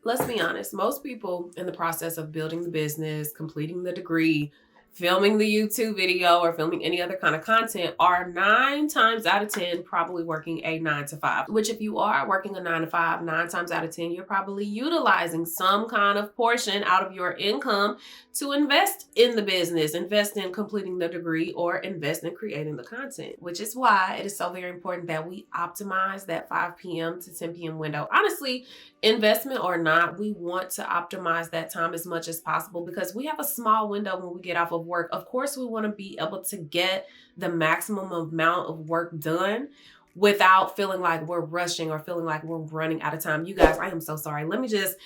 Let's be honest, most people in the process of building the business, completing the degree, filming the YouTube video, or filming any other kind of content are 9 times out of 10 probably working a 9 to 5. Which, if you are working a 9 to 5, 9 times out of 10, you're probably utilizing some kind of portion out of your income to invest in the business, invest in completing the degree, or invest in creating the content. Which is why it is so very important that we optimize that 5 p.m. to 10 p.m. window. Honestly, investment or not, we want to optimize that time as much as possible because we have a small window when we get off of work. Of course, we want to be able to get the maximum amount of work done without feeling like we're rushing or feeling like we're running out of time. You guys, I am so sorry. Let me just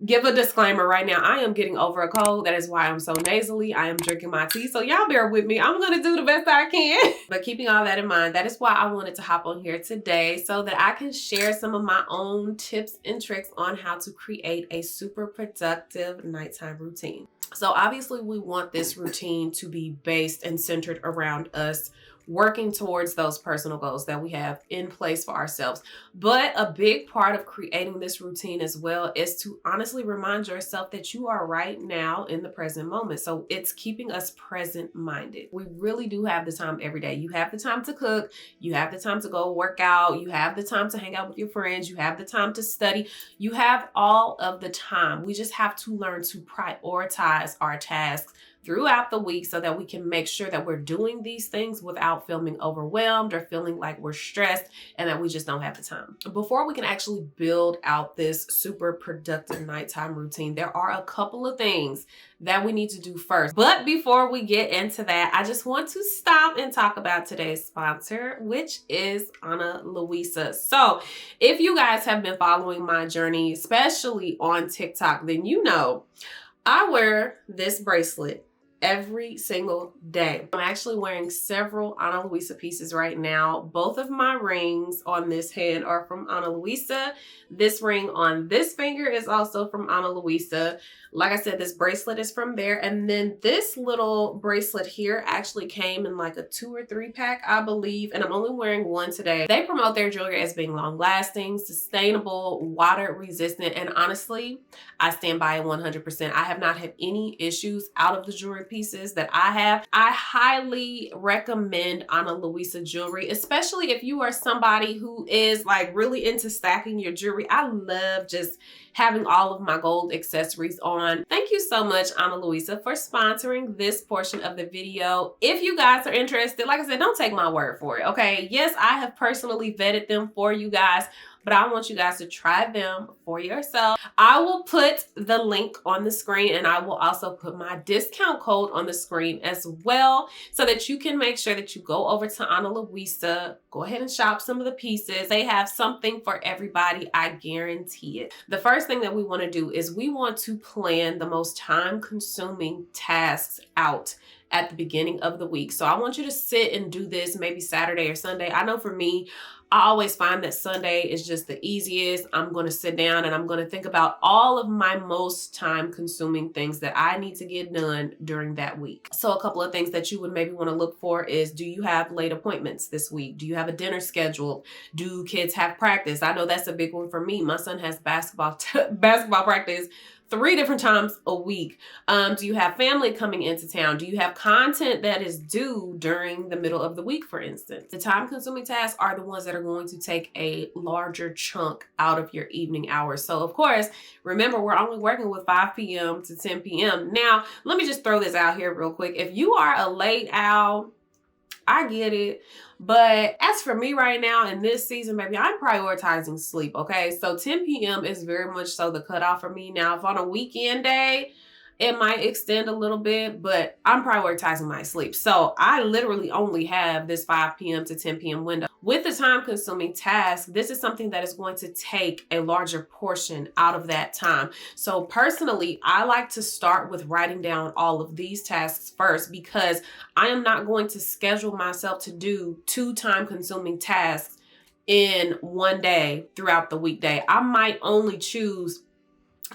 give a disclaimer right now. I am getting over a cold. That is why I'm so nasally. I am drinking my tea. So y'all bear with me. I'm going to do the best I can. But keeping all that in mind, that is why I wanted to hop on here today so that I can share some of my own tips and tricks on how to create a super productive nighttime routine. So obviously we want this routine to be based and centered around us working towards those personal goals that we have in place for ourselves. But a big part of creating this routine as well is to honestly remind yourself that you are right now in the present moment. So it's keeping us present minded. We really do have the time every day. You have the time to cook. You have the time to go work out. You have the time to hang out with your friends. You have the time to study. You have all of the time. We just have to learn to prioritize our tasks throughout the week so that we can make sure that we're doing these things without feeling overwhelmed or feeling like we're stressed and that we just don't have the time. Before we can actually build out this super productive nighttime routine, there are a couple of things that we need to do first. But before we get into that, I just want to stop and talk about today's sponsor, which is Ana Luisa. So if you guys have been following my journey, especially on TikTok, then you know I wear this bracelet every single day. I'm actually wearing several Ana Luisa pieces right now. Both of my rings on this hand are from Ana Luisa. This ring on this finger is also from Ana Luisa. Like I said, this bracelet is from there. And then this little bracelet here actually came in like a 2 or 3 pack, I believe. And I'm only wearing one today. They promote their jewelry as being long lasting, sustainable, water resistant. And honestly, I stand by it 100%. I have not had any issues out of the jewelry pieces that I have. I highly recommend Ana Luisa jewelry, especially if you are somebody who is like really into stacking your jewelry. I love just having all of my gold accessories on. Thank you so much, Ana Luisa, for sponsoring this portion of the video. If you guys are interested, like I said, don't take my word for it, okay? Yes, I have personally vetted them for you guys, but I want you guys to try them for yourself. I will put the link on the screen and I will also put my discount code on the screen as well so that you can make sure that you go over to Ana Luisa, go ahead and shop some of the pieces. They have something for everybody, I guarantee it. The first thing that we want to do is we want to plan the most time-consuming tasks out at the beginning of the week. So I want you to sit and do this maybe Saturday or Sunday. I know for me, I always find that Sunday is just the easiest. I'm going to sit down and I'm going to think about all of my most time-consuming things that I need to get done during that week. So a couple of things that you would maybe want to look for is, do you have late appointments this week? Do you have a dinner scheduled? Do kids have practice? I know that's a big one for me. My son has basketball practice 3 different times a week. Do you have family coming into town? Do you have content that is due during the middle of the week, for instance? The time-consuming tasks are the ones that are going to take a larger chunk out of your evening hours. So, of course, remember, we're only working with 5 p.m. to 10 p.m. Now, let me just throw this out here real quick. If you are a late owl, I get it. But as for me right now in this season, baby, I'm prioritizing sleep, okay? So 10 p.m. is very much so the cutoff for me. Now, if on a weekend day, it might extend a little bit, but I'm prioritizing my sleep. So I literally only have this 5 p.m. to 10 p.m. window. With the time-consuming task, this is something that is going to take a larger portion out of that time. So personally, I like to start with writing down all of these tasks first because I am not going to schedule myself to do 2 time-consuming tasks in one day throughout the weekday. I might only choose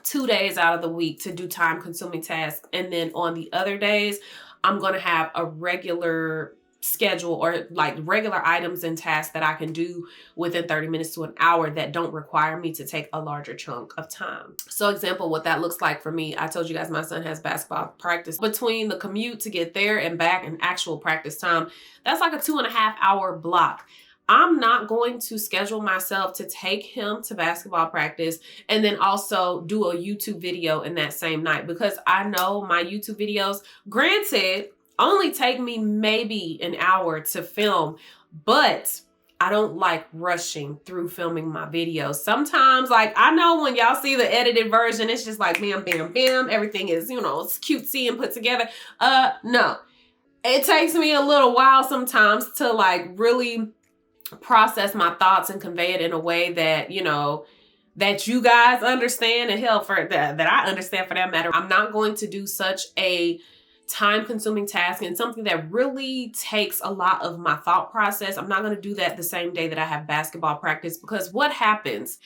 2 days out of the week to do time-consuming tasks. And then on the other days, I'm going to have a regular schedule or like regular items and tasks that I can do within 30 minutes to an hour that don't require me to take a larger chunk of time. So example, what that looks like for me, I told you guys my son has basketball practice. Between the commute to get there and back and actual practice time, that's like a 2.5 hour block. I'm not going to schedule myself to take him to basketball practice and then also do a YouTube video in that same night, because I know my YouTube videos, granted, only take me maybe an hour to film, but I don't like rushing through filming my videos. Sometimes, like, I know when y'all see the edited version, it's just like bam, bam, bam. Everything is, it's cutesy and put together. No. It takes me a little while sometimes to like really process my thoughts and convey it in a way that, that you guys understand, and hell, for that I understand for that matter. I'm not going to do such a time-consuming task and something that really takes a lot of my thought process. I'm not going to do that the same day that I have basketball practice, because what happens?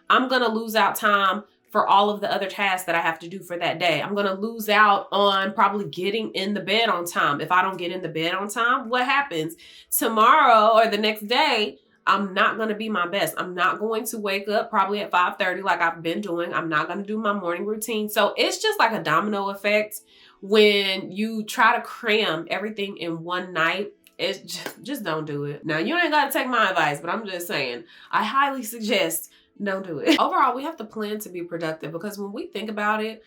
I'm going to lose out time for all of the other tasks that I have to do for that day. I'm going to lose out on probably getting in the bed on time. If I don't get in the bed on time, what happens? Tomorrow or the next day, I'm not going to be my best. I'm not going to wake up probably at 5:30 like I've been doing. I'm not going to do my morning routine. So it's just like a domino effect when you try to cram everything in one night. It's just don't do it. Now, you ain't got to take my advice, but I'm just saying, I highly suggest don't do it. Overall, we have to plan to be productive, because when we think about it,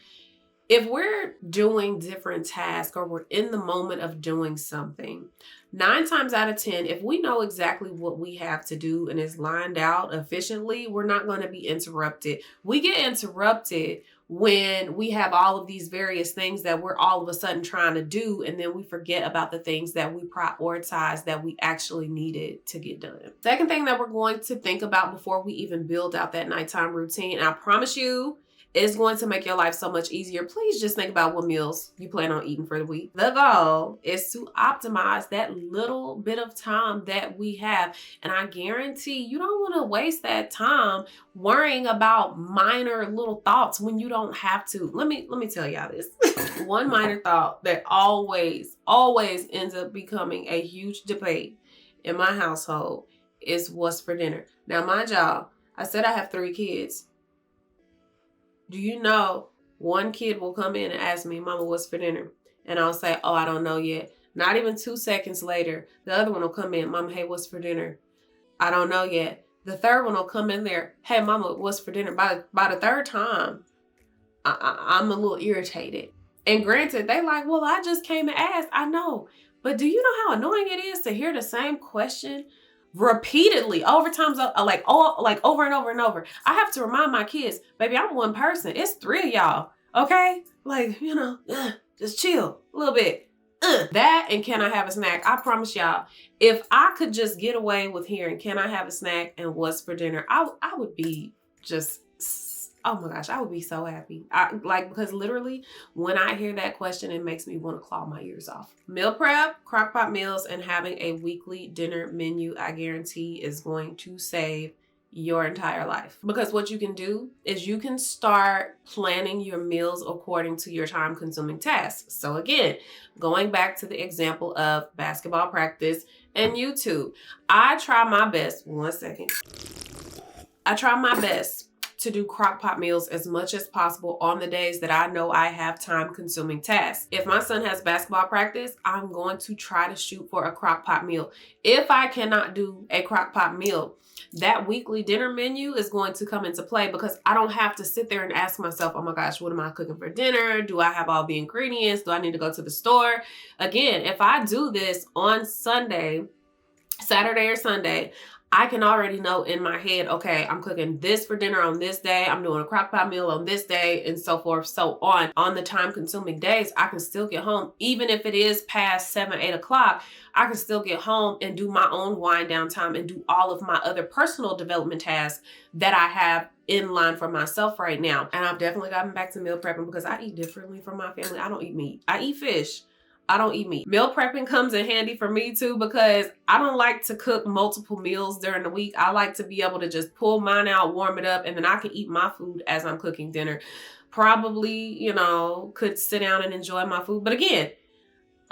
if we're doing different tasks or we're in the moment of doing something, 9 times out of 10, if we know exactly what we have to do and it's lined out efficiently, we're not going to be interrupted. We get interrupted when we have all of these various things that we're all of a sudden trying to do, and then we forget about the things that we prioritize that we actually needed to get done. Second thing that we're going to think about before we even build out that nighttime routine, and I promise you, it's going to make your life so much easier. Please just think about what meals you plan on eating for the week. The goal is to optimize that little bit of time that we have. And I guarantee you don't want to waste that time worrying about minor little thoughts when you don't have to. Let me tell y'all this. One minor thought that always ends up becoming a huge debate in my household is what's for dinner. Now, mind y'all, I said I have 3 kids. Do you know one kid will come in and ask me, Mama, what's for dinner? And I'll say, oh, I don't know yet. Not even 2 seconds later, the other one will come in, Mama, hey, what's for dinner? I don't know yet. The third one will come in there, hey, Mama, what's for dinner? By the third time, I'm a little irritated. And granted, they like, well, I just came and asked. I know. But do you know how annoying it is to hear the same question repeatedly over times, like over and over and over? I have to remind my kids, baby, I'm one person. It's 3 of y'all. Okay? Like, just chill a little bit. That and can I have a snack? I promise y'all, if I could just get away with hearing, can I have a snack and what's for dinner? I would be just, oh my gosh, I would be so happy. Because literally when I hear that question, it makes me want to claw my ears off. Meal prep, crockpot meals, and having a weekly dinner menu, I guarantee is going to save your entire life. Because what you can do is you can start planning your meals according to your time consuming tasks. So again, going back to the example of basketball practice and YouTube, I try my best to do crockpot meals as much as possible on the days that I know I have time-consuming tasks. If my son has basketball practice, I'm going to try to shoot for a crockpot meal. If I cannot do a crockpot meal, that weekly dinner menu is going to come into play, because I don't have to sit there and ask myself, oh my gosh, what am I cooking for dinner? Do I have all the ingredients? Do I need to go to the store? Again, if I do this on Saturday or Sunday, I can already know in my head, okay, I'm cooking this for dinner on this day. I'm doing a crockpot meal on this day, and so forth, so on. On the time-consuming days, I can still get home. Even if it is past 7, 8 o'clock, I can still get home and do my own wind down time and do all of my other personal development tasks that I have in line for myself right now. And I've definitely gotten back to meal prepping because I eat differently from my family. I don't eat meat. I eat fish. I don't eat meat. Meal prepping comes in handy for me too, because I don't like to cook multiple meals during the week. I like to be able to just pull mine out, warm it up, and then I can eat my food as I'm cooking dinner. Probably, could sit down and enjoy my food. But again,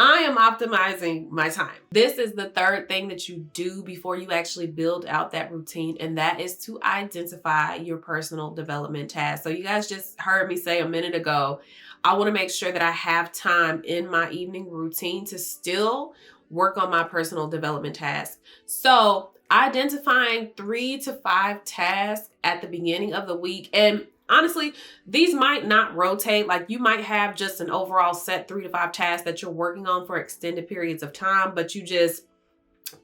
I am optimizing my time. This is the third thing that you do before you actually build out that routine, and that is to identify your personal development tasks. So you guys just heard me say a minute ago, I want to make sure that I have time in my evening routine to still work on my personal development tasks. So identifying 3 to 5 tasks at the beginning of the week, and honestly, these might not rotate. Like you might have just an overall set 3 to 5 tasks that you're working on for extended periods of time, but you just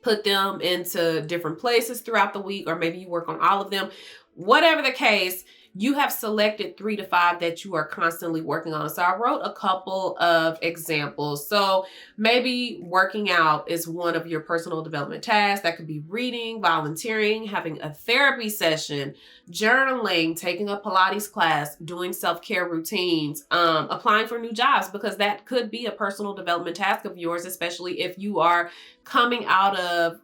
put them into different places throughout the week, or maybe you work on all of them. Whatever the case, you have selected 3 to 5 that you are constantly working on. So I wrote a couple of examples. So maybe working out is one of your personal development tasks. That could be reading, volunteering, having a therapy session, journaling, taking a Pilates class, doing self-care routines, applying for new jobs, because that could be a personal development task of yours, especially if you are coming out of,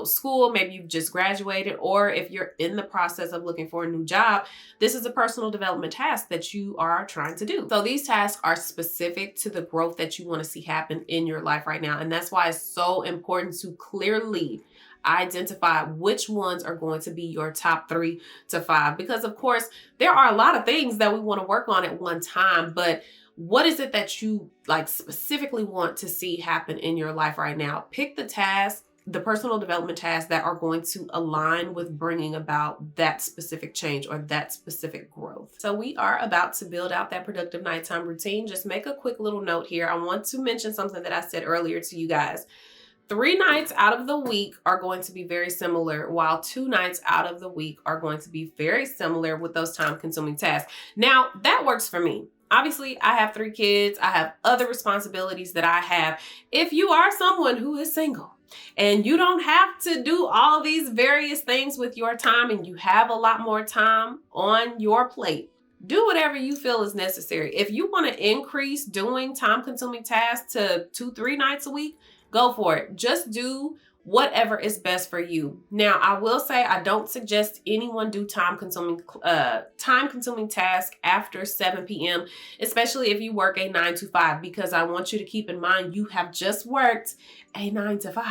school, maybe you've just graduated, or if you're in the process of looking for a new job, this is a personal development task that you are trying to do. So these tasks are specific to the growth that you want to see happen in your life right now. And that's why it's so important to clearly identify which ones are going to be your top 3 to 5, because of course there are a lot of things that we want to work on at one time, but what is it that you specifically want to see happen in your life right now? Pick the tasks, the personal development tasks that are going to align with bringing about that specific change or that specific growth. So we are about to build out that productive nighttime routine. Just make a quick little note here. I want to mention something that I said earlier to you guys. 3 nights out of the week are going to be very similar, while 2 nights out of the week are going to be very similar with those time-consuming tasks. Now, that works for me. Obviously, I have 3 kids. I have other responsibilities that I have. If you are someone who is single and you don't have to do all these various things with your time and you have a lot more time on your plate, do whatever you feel is necessary. If you want to increase doing time-consuming tasks to 2-3 nights a week, go for it. Just do whatever is best for you. Now, I will say I don't suggest anyone do time-consuming tasks after 7 p.m., especially if you work a 9 to 5, because I want you to keep in mind you have just worked a 9 to 5.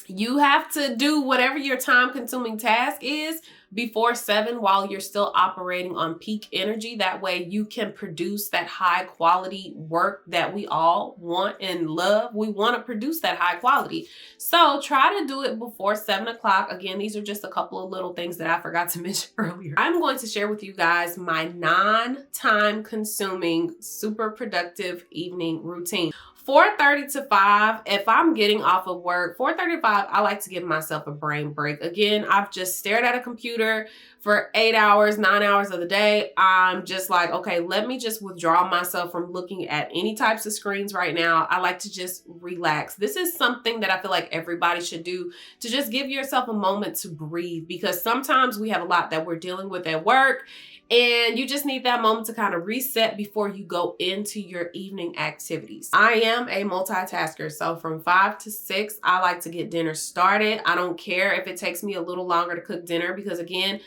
You have to do whatever your time-consuming task is before 7 while you're still operating on peak energy. That way you can produce that high quality work that we all want and love. We want to produce that high quality. So try to do it before 7 o'clock. Again, these are just a couple of little things that I forgot to mention earlier. I'm going to share with you guys my non-time consuming, super productive evening routine. 4:30 to 5, if I'm getting off of work, 4:30 to 5, I like to give myself a brain break. Again, I've just stared at a computer for 8 hours, 9 hours of the day. I'm just like, okay, let me just withdraw myself from looking at any types of screens right now. I like to just relax. This is something that I feel like everybody should do, to just give yourself a moment to breathe, because sometimes we have a lot that we're dealing with at work, and you just need that moment to kind of reset before you go into your evening activities. I am a multitasker, so from 5 to 6, I like to get dinner started. I don't care if it takes me a little longer to cook dinner, because again,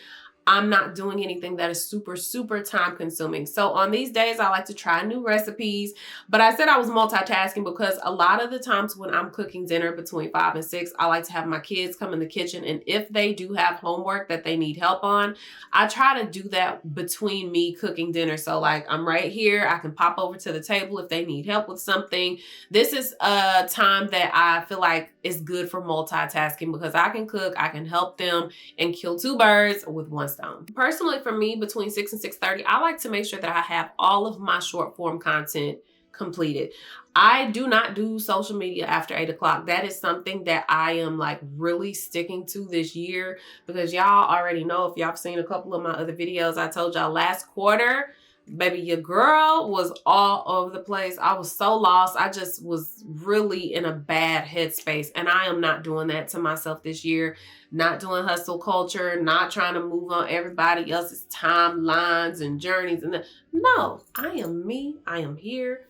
I'm not doing anything that is super, super time consuming. So on these days, I like to try new recipes, but I said I was multitasking because a lot of the times when I'm cooking dinner between 5 and 6, I like to have my kids come in the kitchen. And if they do have homework that they need help on, I try to do that between me cooking dinner. So like I'm right here, I can pop over to the table if they need help with something. This is a time that I feel like is good for multitasking, because I can cook, I can help them, and kill 2 birds with one stone. Personally, for me, between 6 and 6:30, I like to make sure that I have all of my short form content completed. I do not do social media after 8 o'clock. That is something that I am like really sticking to this year, because y'all already know, if y'all have seen a couple of my other videos, I told y'all last quarter, baby, your girl was all over the place. I was so lost. I just was really in a bad headspace, and I am not doing that to myself this year. Not doing hustle culture, not trying to move on everybody else's timelines and journeys. No, I am me. I am here,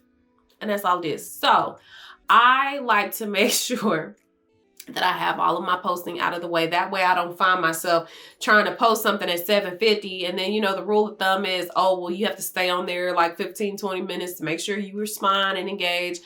and that's all it is. So I like to make sure that I have all of my posting out of the way. That way I don't find myself trying to post something at 7:50. And then, the rule of thumb is, oh, well, you have to stay on there like 15, 20 minutes to make sure you respond and engage.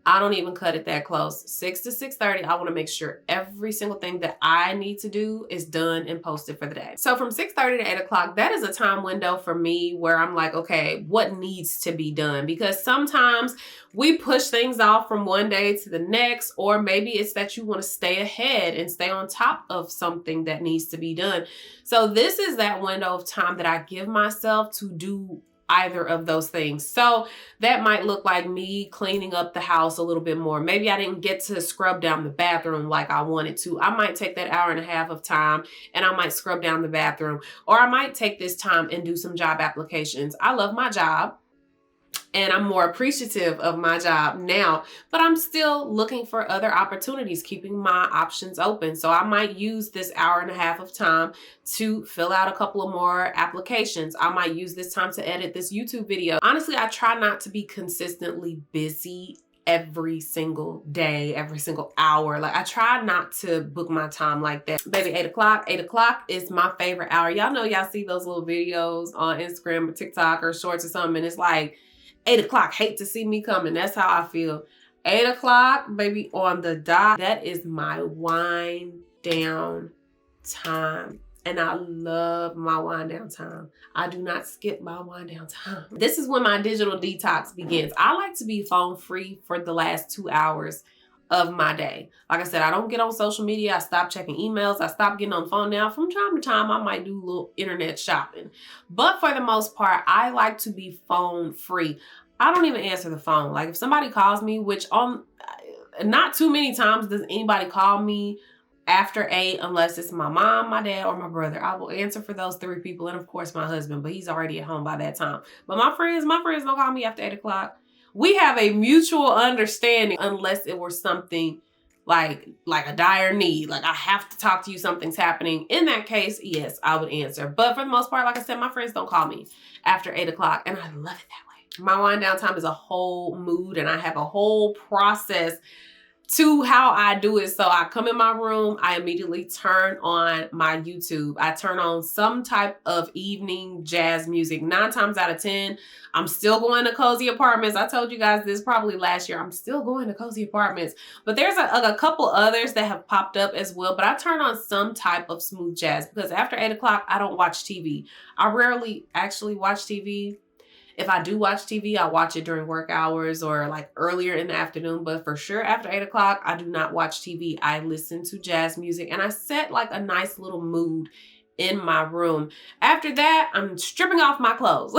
I don't even cut it that close. 6 to 6:30, I want to make sure every single thing that I need to do is done and posted for the day. So from 6:30 to 8 o'clock, that is a time window for me where I'm like, okay, what needs to be done? Because sometimes we push things off from one day to the next, or maybe it's that you want to stay ahead and stay on top of something that needs to be done. So this is that window of time that I give myself to do either of those things. So that might look like me cleaning up the house a little bit more. Maybe I didn't get to scrub down the bathroom like I wanted to. I might take that hour and a half of time and I might scrub down the bathroom, or I might take this time and do some job applications. I love my job and I'm more appreciative of my job now, but I'm still looking for other opportunities, keeping my options open. So I might use this hour and a half of time to fill out a couple of more applications. I might use this time to edit this YouTube video. Honestly, I try not to be consistently busy every single day, every single hour. Like I try not to book my time like that. Baby, 8 o'clock is my favorite hour. Y'all know y'all see those little videos on Instagram or TikTok or shorts or something. And it's like, 8 o'clock, hate to see me coming. That's how I feel. 8 o'clock, baby, on the dot. That is my wind down time. And I love my wind down time. I do not skip my wind down time. This is when my digital detox begins. I like to be phone free for the last 2 hours of my day. Like I said, I don't get on social media. I stop checking emails. I stop getting on the phone now. From time to time, I might do a little internet shopping. But for the most part, I like to be phone free. I don't even answer the phone. Like if somebody calls me, which not too many times does anybody call me after 8 unless it's my mom, my dad, or my brother. I will answer for those 3 people. And of course my husband, but he's already at home by that time. But my friends don't call me after 8 o'clock. We have a mutual understanding unless it were something like a dire need. Like I have to talk to you, something's happening. In that case, yes, I would answer. But for the most part, like I said, my friends don't call me after 8 o'clock and I love it that way. My wind down time is a whole mood and I have a whole process to how I do it. So I come in my room, I immediately turn on my YouTube. I turn on some type of evening jazz music. 9 times out of 10, I'm still going to Cozy Apartments. I told you guys this probably last year. I'm still going to Cozy Apartments. But there's a couple others that have popped up as well. But I turn on some type of smooth jazz because after 8 o'clock, I don't watch TV. I rarely actually watch TV. If I do watch TV, I watch it during work hours or like earlier in the afternoon. But for sure, after 8 o'clock, I do not watch TV. I listen to jazz music and I set like a nice little mood in my room. After that, I'm stripping off my clothes.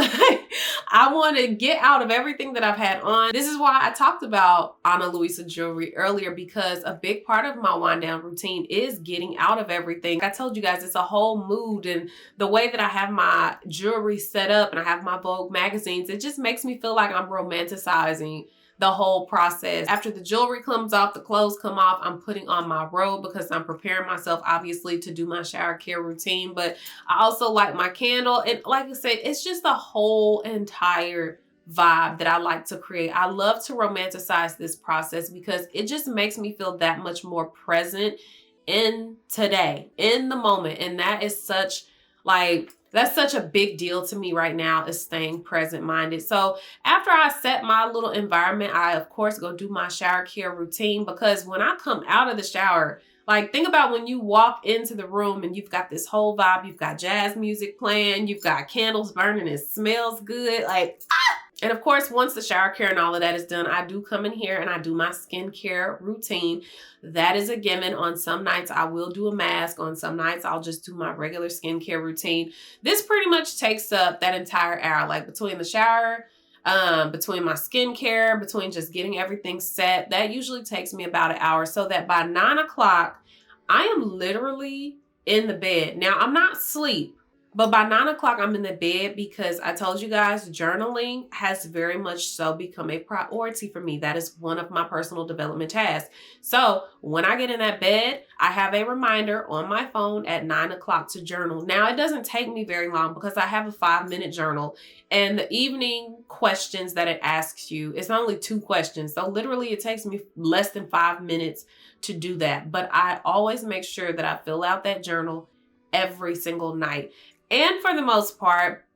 I want to get out of everything that I've had on. This is why I talked about Ana Luisa jewelry earlier, because a big part of my wind down routine is getting out of everything. I told you guys it's a whole mood, and the way that I have my jewelry set up and I have my Vogue magazines, it just makes me feel like I'm romanticizing the whole process. After the jewelry comes off, the clothes come off, I'm putting on my robe because I'm preparing myself obviously to do my shower care routine. But I also light my candle. And like I said, it's just a whole entire vibe that I like to create. I love to romanticize this process because it just makes me feel that much more present in today, in the moment. And that is such that's such a big deal to me right now, is staying present minded. So after I set my little environment, I of course go do my shower care routine, because when I come out of the shower, like think about when you walk into the room and you've got this whole vibe, you've got jazz music playing, you've got candles burning, it smells good, like And of course, once the shower care and all of that is done, I do come in here and I do my skincare routine. That is a given. On some nights, I will do a mask. On some nights, I'll just do my regular skincare routine. This pretty much takes up that entire hour, like between the shower, between my skincare, between just getting everything set. That usually takes me about an hour, so that by 9 o'clock, I am literally in the bed. Now, I'm not asleep. But by 9 o'clock, I'm in the bed because I told you guys journaling has very much so become a priority for me. That is one of my personal development tasks. So when I get in that bed, I have a reminder on my phone at 9 o'clock to journal. Now, it doesn't take me very long because I have a 5-minute journal, and the evening questions that it asks you, it's only 2 questions. So literally it takes me less than 5 minutes to do that. But I always make sure that I fill out that journal every single night. And for the most part,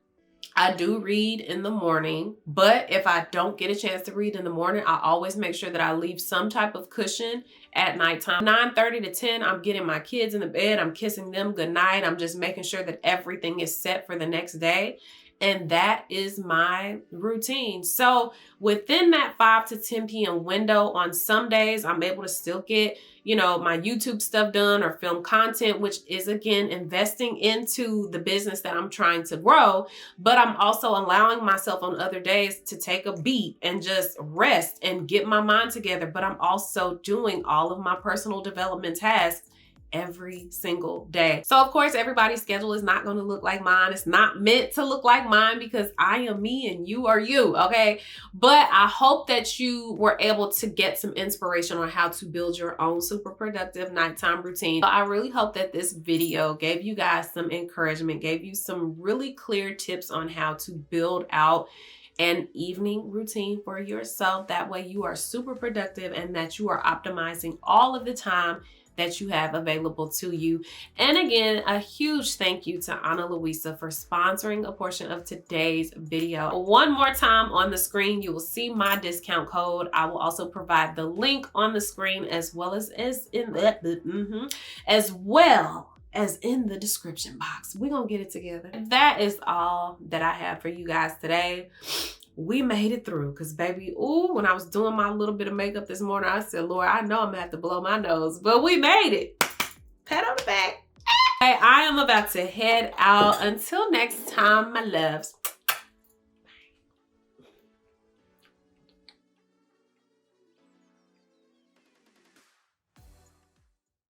I do read in the morning, but if I don't get a chance to read in the morning, I always make sure that I leave some type of cushion at nighttime. 9:30 to 10, I'm getting my kids in the bed. I'm kissing them goodnight. I'm just making sure that everything is set for the next day. And that is my routine. So within that 5 to 10 p.m. window, on some days, I'm able to still get, my YouTube stuff done or film content, which is, again, investing into the business that I'm trying to grow. But I'm also allowing myself on other days to take a beat and just rest and get my mind together. But I'm also doing all of my personal development tasks every single day. So of course, everybody's schedule is not going to look like mine. It's not meant to look like mine because I am me and you are you, okay? But I hope that you were able to get some inspiration on how to build your own super productive nighttime routine. So I really hope that this video gave you guys some encouragement, gave you some really clear tips on how to build out an evening routine for yourself. That way you are super productive and that you are optimizing all of the time that you have available to you. And again, a huge thank you to Ana Luisa for sponsoring a portion of today's video. One more time on the screen, you will see my discount code. I will also provide the link on the screen as well as in the description box. We're gonna get it together. That is all that I have for you guys today. We made it through because baby, when I was doing my little bit of makeup this morning, I said, Lord, I know I'm gonna have to blow my nose, but we made it. Pat on the back. Hey, I am about to head out. Until next time, my loves.